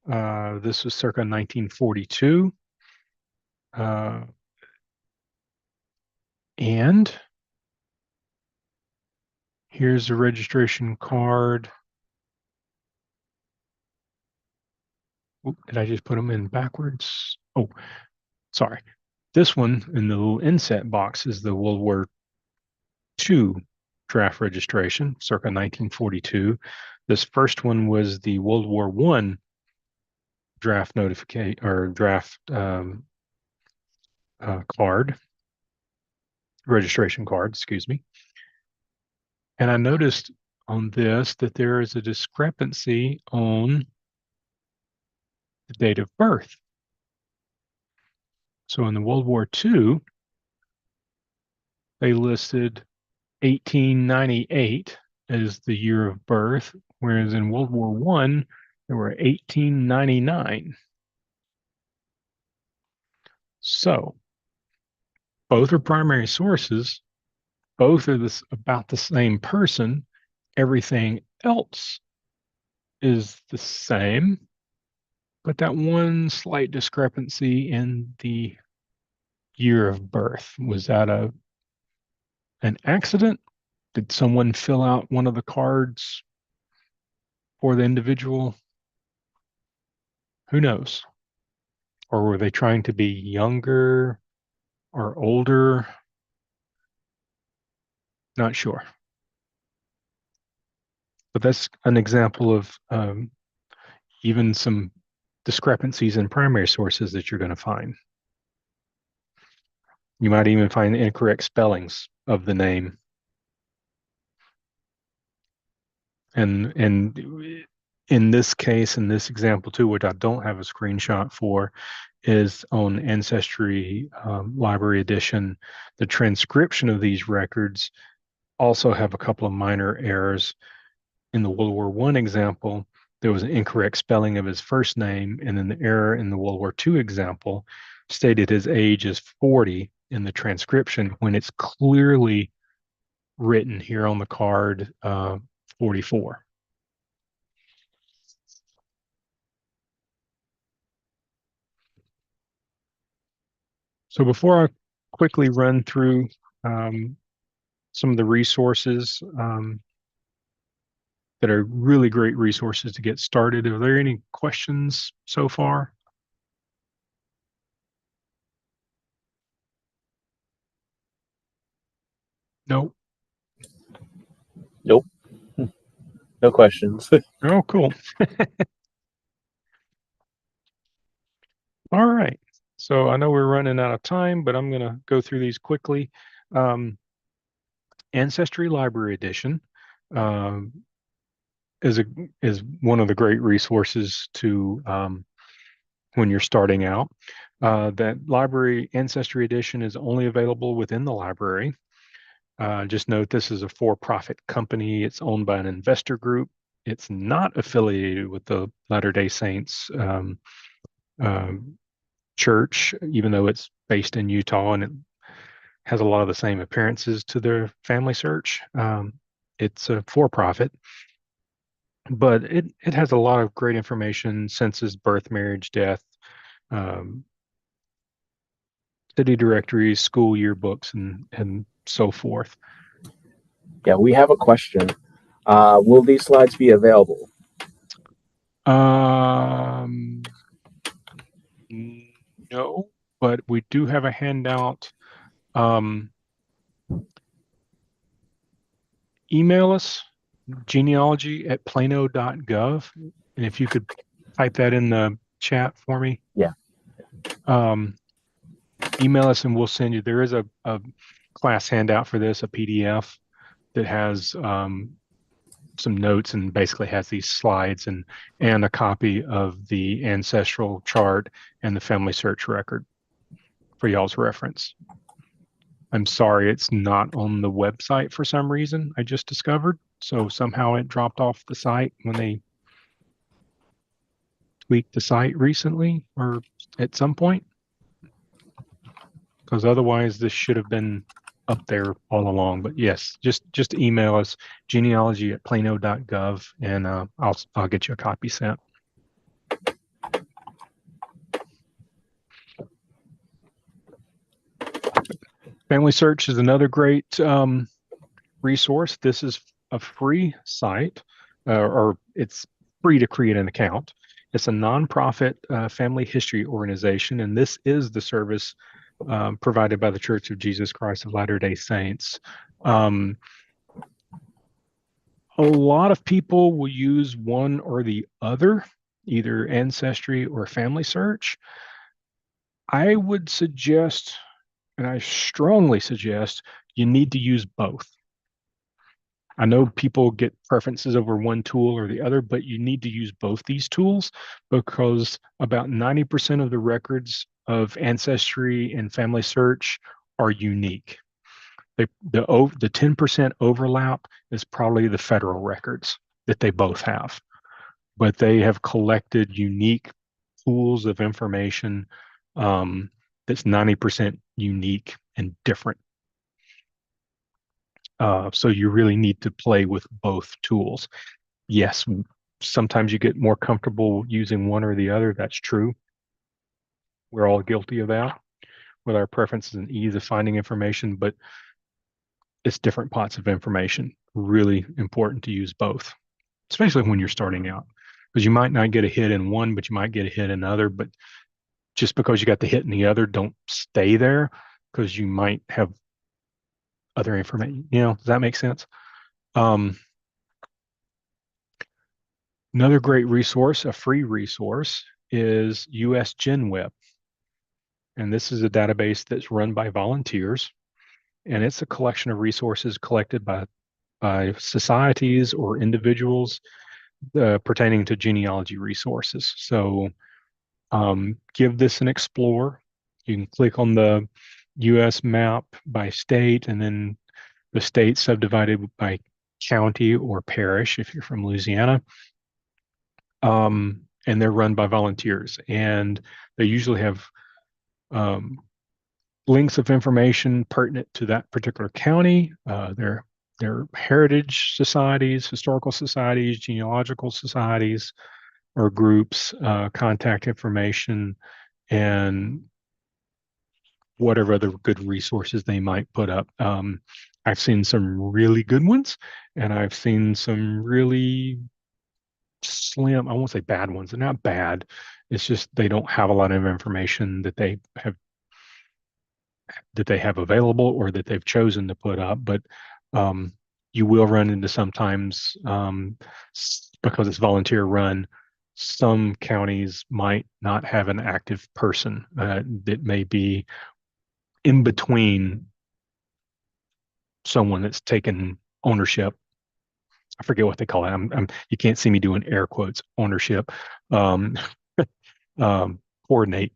This was circa 1942. And here's the registration card. Oop, did I just put them in backwards? Oh, sorry. This one in the little inset box is the World War II draft registration, circa 1942. This first one was the World War I draft notification or draft card, registration card, excuse me. And I noticed on this that there is a discrepancy on the date of birth. So in the World War II, they listed 1898 as the year of birth, whereas in World War I, there were 1899. So both are primary sources, both are about the same person. Everything else is the same, but that one slight discrepancy in the year of birth, was that an accident? Did someone fill out one of the cards for the individual? Who knows? Or were they trying to be younger or older? Not sure. But that's an example of even some discrepancies in primary sources that you're going to find. You might even find incorrect spellings of the name. And in this case, in this example too, which I don't have a screenshot for, is on Ancestry Library Edition. The transcription of these records also have a couple of minor errors. In the World War I example, there was an incorrect spelling of his first name, and then the error in the World War II example stated his age as 40 in the transcription when it's clearly written here on the card 44. So before I quickly run through some of the resources that are really great resources to get started. Are there any questions so far? No. Nope. No questions. Oh, cool. All right. So I know we're running out of time, but I'm going to go through these quickly. Um, Ancestry Library Edition um, is a is one of the great resources to when you're starting out. That library Ancestry Edition is only available within the library. Just note this is a for-profit company. It's owned by an investor group. It's not affiliated with the Latter-day Saints um, church, even though it's based in Utah and it has a lot of the same appearances to their family search. It's a for-profit, but it has a lot of great information: census, birth, marriage, death, um, city directories, school yearbooks, and so forth. Yeah, we have a question. Will these slides be available? Um, no, but we do have a handout. Um, Email us genealogy@plano.gov, and if you could type that in the chat for me. Yeah. Um, Email us and we'll send you. There is a class handout for this, a PDF that has some notes and basically has these slides and a copy of the ancestral chart and the family search record for y'all's reference. I'm sorry it's not on the website for some reason, I just discovered. So somehow it dropped off the site when they tweaked the site recently or at some point, because otherwise this should have been up there all along. But yes, just email us genealogy@plano.gov and I'll get you a copy sent. Family Search is another great resource. This is a free site, or it's free to create an account. It's a nonprofit family history organization, and this is the service provided by the Church of Jesus Christ of Latter-day Saints. A lot of people will use one or the other, either Ancestry or Family Search. I would suggest, and I strongly suggest, you need to use both. I know people get preferences over one tool or the other, but you need to use both these tools because about 90% of the records of Ancestry and Family Search are unique. The 10% overlap is probably the federal records that they both have, but they have collected unique pools of information that's 90% unique and different. So you really need to play with both tools. Yes, sometimes you get more comfortable using one or the other. That's true. We're all guilty of that with our preferences and ease of finding information, but it's different pots of information. Really important to use both, especially when you're starting out, because you might not get a hit in one, but you might get a hit in another. But just because you got the hit in the other, don't stay there because you might have other information. Does that make sense? Um, Another great resource, a free resource, is US GenWeb. And this is a database that's run by volunteers. And it's a collection of resources collected by societies or individuals pertaining to genealogy resources. So give this an explore. You can click on the US map by state and then the state subdivided by county or parish if you're from Louisiana. And they're run by volunteers. And they usually have um, links of information pertinent to that particular county, their heritage societies, historical societies, genealogical societies or groups, contact information, and whatever other good resources they might put up. I've seen some really good ones, and I've seen some really slim, I won't say bad ones. They're not bad. It's just they don't have a lot of information that they have available or that they've chosen to put up. But um, you will run into sometimes because it's volunteer run, some counties might not have an active person that may be in between someone that's taken ownership. I forget what they call it. You can't see me doing air quotes, ownership, um, um, coordinate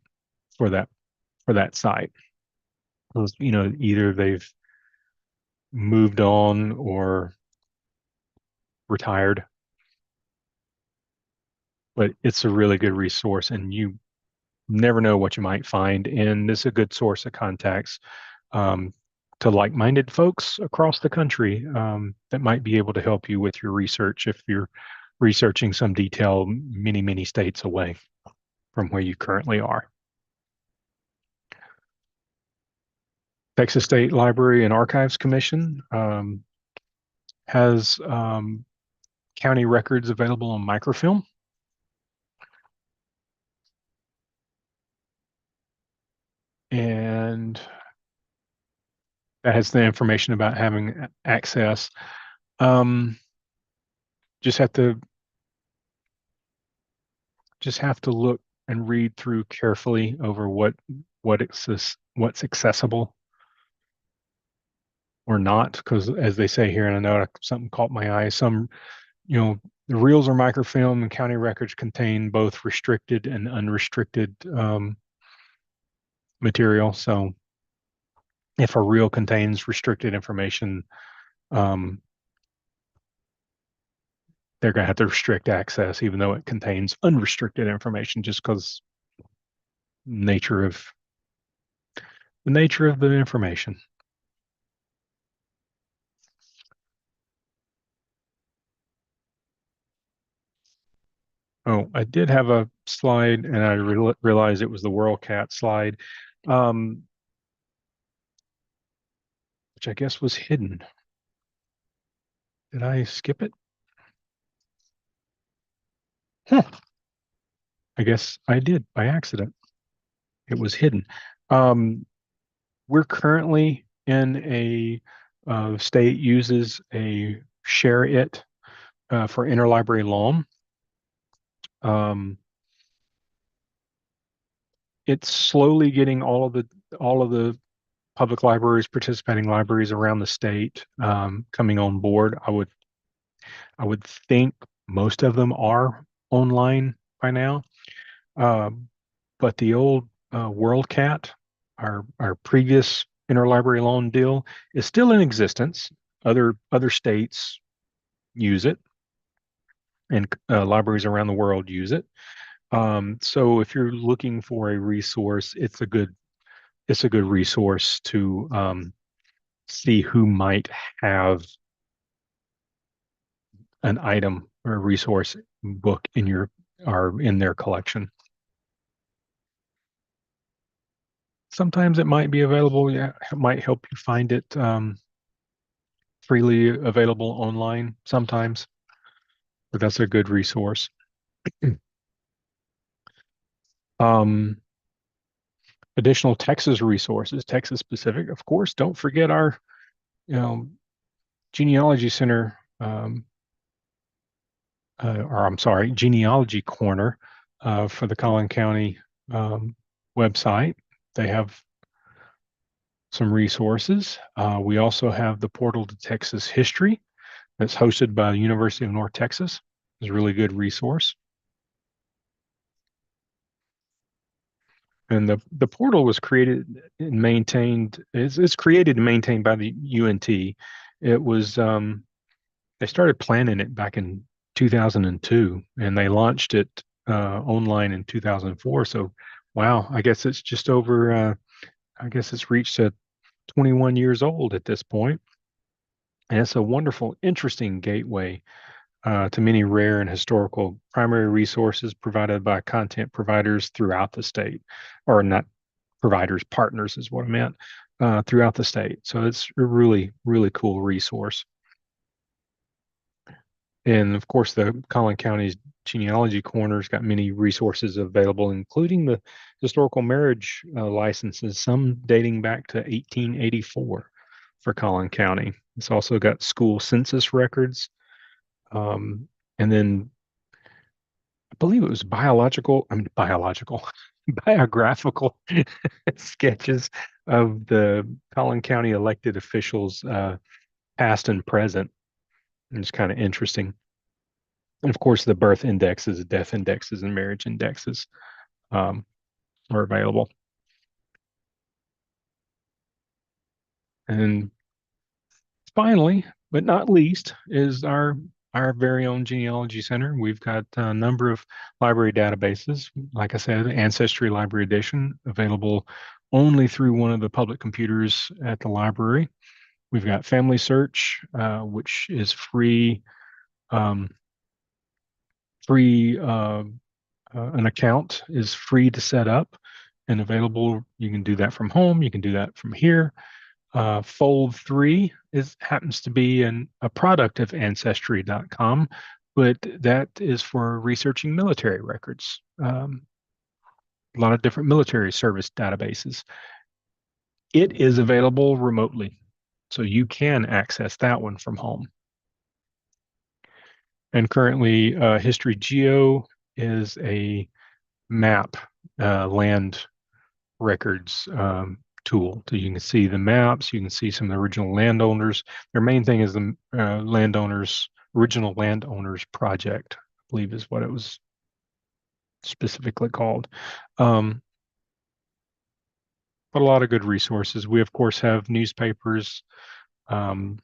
for that site. Those, either they've moved on or retired, but it's a really good resource, and you never know what you might find. And it's a good source of contacts um, to like-minded folks across the country that might be able to help you with your research if you're researching some detail many, many states away from where you currently are. Texas State Library and Archives Commission has county records available on microfilm. And that has the information about having access. Um, just have to just have to look and read through carefully over what's accessible or not, because as they say here, and I know something caught my eye, some, the reels or microfilm and county records contain both restricted and unrestricted material. So if a reel contains restricted information, um, they're going to have to restrict access, even though it contains unrestricted information, just because nature of the nature of the information. Oh, I did have a slide, and I realized it was the WorldCat slide, um, which I guess was hidden. Did I skip it? Huh. I guess I did by accident. It was hidden. Um, we're currently in a state uses a share it for interlibrary loan. Um, it's slowly getting all of the public libraries, participating libraries around the state coming on board. I would think most of them are online by now. Um, but the old WorldCat, our previous interlibrary loan deal, is still in existence. Other states use it, and libraries around the world use it. So if you're looking for a resource, it's a good resource to see who might have an item or a resource book in their collection. Sometimes it might be available. Yeah, it might help you find it freely available online sometimes, but that's a good resource. Um, additional Texas resources, Texas specific, of course. Don't forget our, you know, genealogy center, or I'm sorry, genealogy corner for the Collin County um, website. They have some resources. We also have the portal to Texas history that's hosted by the University of North Texas. It's a really good resource. And the portal was created and maintained, it's created and maintained by the UNT. It was, they started planning it back in 2002, and they launched it online in 2004. So, wow, I guess it's reached 21 years old at this point. And it's a wonderful, interesting gateway to many rare and historical primary resources provided by content providers throughout the state, or not providers, partners is what I meant, throughout the state. So it's a really, really cool resource. And of course, the Collin County's Genealogy Corner's got many resources available, including the historical marriage licenses, some dating back to 1884 for Collin County. It's also got school census records, um, and then I believe it was biographical sketches of the Collin County elected officials, past and present. It's kind of interesting. And of course, the birth indexes, death indexes, and marriage indexes um, are available. And finally, but not least, is our very own genealogy center. We've got a number of library databases. Like I said, Ancestry Library Edition available only through one of the public computers at the library. We've got Family Search, which is free. Um, free An account is free to set up and available. You can do that from home. You can do that from here. Fold 3 happens to be a product of Ancestry.com, but that is for researching military records. A lot of different military service databases. It is available remotely, so you can access that one from home. And currently, History Geo is a map, land records tool. So you can see the maps, you can see some of the original landowners. Their main thing is the original landowners project, I believe is what it was specifically called. Um, but a lot of good resources. We, of course, have newspapers, um,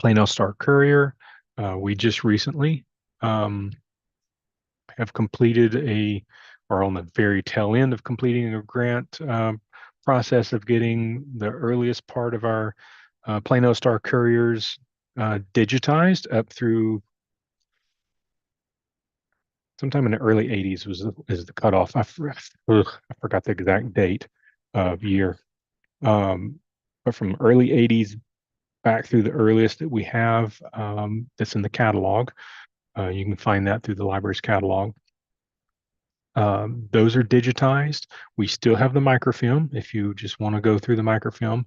Plano Star Courier. We just recently um, have completed or on the very tail end of completing a grant process of getting the earliest part of our Plano Star Couriers digitized up through sometime in the early 80s is the cutoff. I forgot the exact date of year. But from early 80s back through the earliest that we have, that's in the catalog. You can find that through the library's catalog. Those are digitized. We still have the microfilm if you just want to go through the microfilm,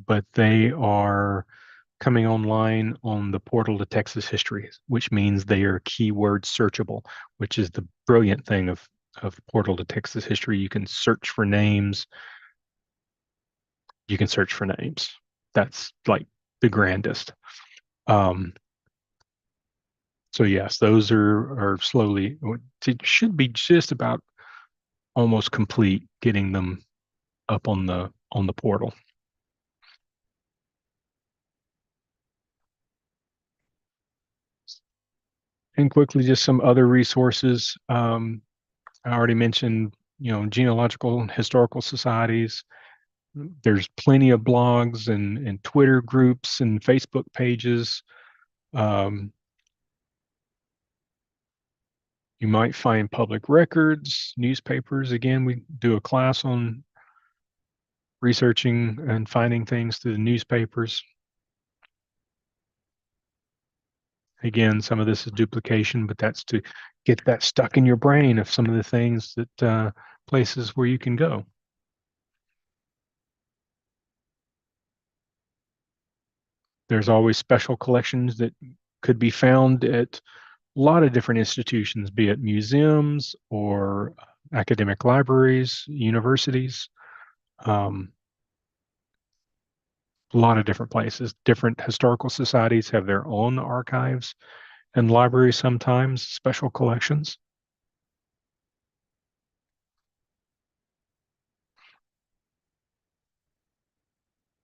but they are coming online on the portal to Texas History, which means they are keyword searchable, which is the brilliant thing of portal to Texas History. You can search for names. You can search for names. That's like the grandest. Um, so yes, those are slowly. It should be just about almost complete getting them up on the portal. And quickly, just some other resources. I already mentioned, genealogical and historical societies. There's plenty of blogs and Twitter groups and Facebook pages. Um, you might find public records, newspapers. Again, we do a class on researching and finding things through the newspapers. Again, some of this is duplication, but that's to get that stuck in your brain of some of the things that places where you can go. There's always special collections that could be found at a lot of different institutions, be it museums or academic libraries, universities, um, a lot of different places. Different historical societies have their own archives and libraries sometimes, special collections.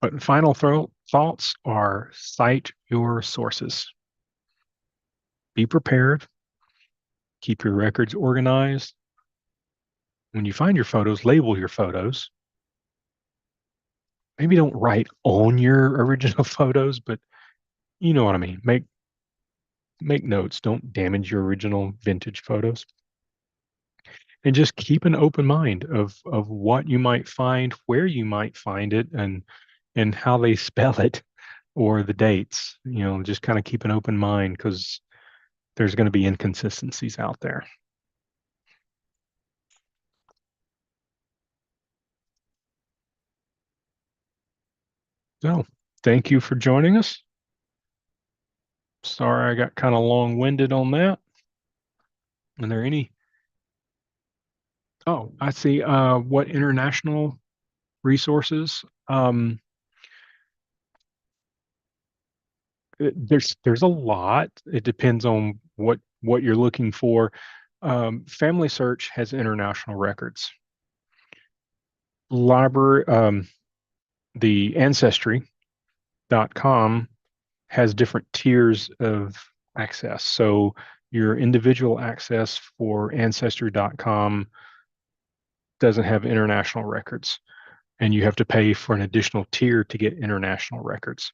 But final thoughts are cite your sources. Be prepared. Keep your records organized. When you find your photos, label your photos. Maybe don't write on your original photos, but you know what I mean. Make notes. Don't damage your original vintage photos. and just keep an open mind of what you might find, where you might find it, and how they spell it or the dates. Just kind of keep an open mind because there's going to be inconsistencies out there. So, thank you for joining us. Sorry I got kind of long-winded on that. Are there any? Oh, I see. What international resources? There's a lot. It depends on what you're looking for. Family Search has international records. Library, the Ancestry.com has different tiers of access. So your individual access for Ancestry.com doesn't have international records, and you have to pay for an additional tier to get international records.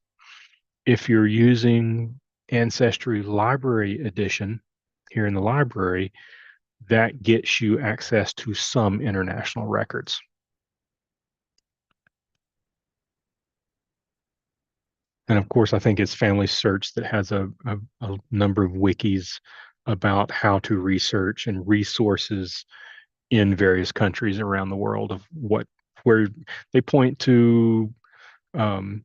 If you're using Ancestry Library Edition here in the library, that gets you access to some international records. And of course, I think it's Family Search that has a number of wikis about how to research and resources in various countries around the world of where they point to um,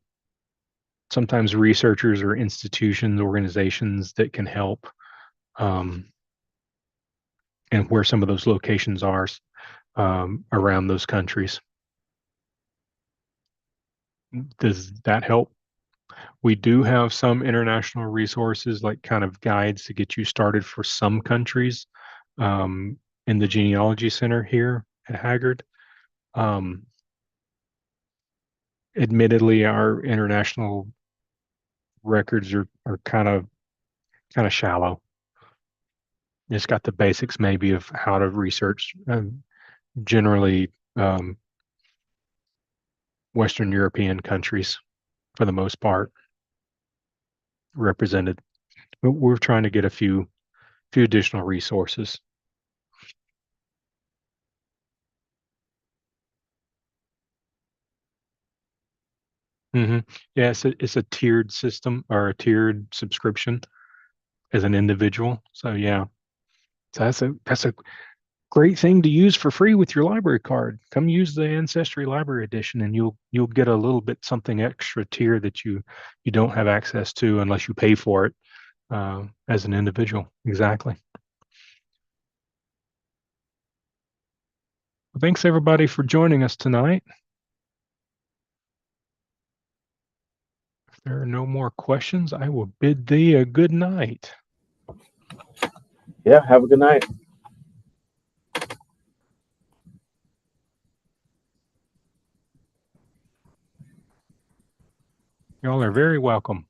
sometimes researchers or institutions, organizations that can help, um, and where some of those locations are around those countries. Does that help? We do have some international resources, like kind of guides to get you started for some countries um, in the Genealogy Center here at Haggard. Um, Admittedly, our international records are kind of shallow. It's got the basics maybe of how to research. Generally, Western European countries for the most part represented. But we're trying to get a few additional resources. hmm Yeah, it's a tiered system or a tiered subscription as an individual. So yeah, so that's a great thing to use for free with your library card. Come use the Ancestry Library Edition, and you'll get a little bit something extra tier that you don't have access to unless you pay for it as an individual. Exactly. Well, thanks everybody for joining us tonight. If there are no more questions, I will bid thee a good night. Yeah, have a good night. Y'all are very welcome.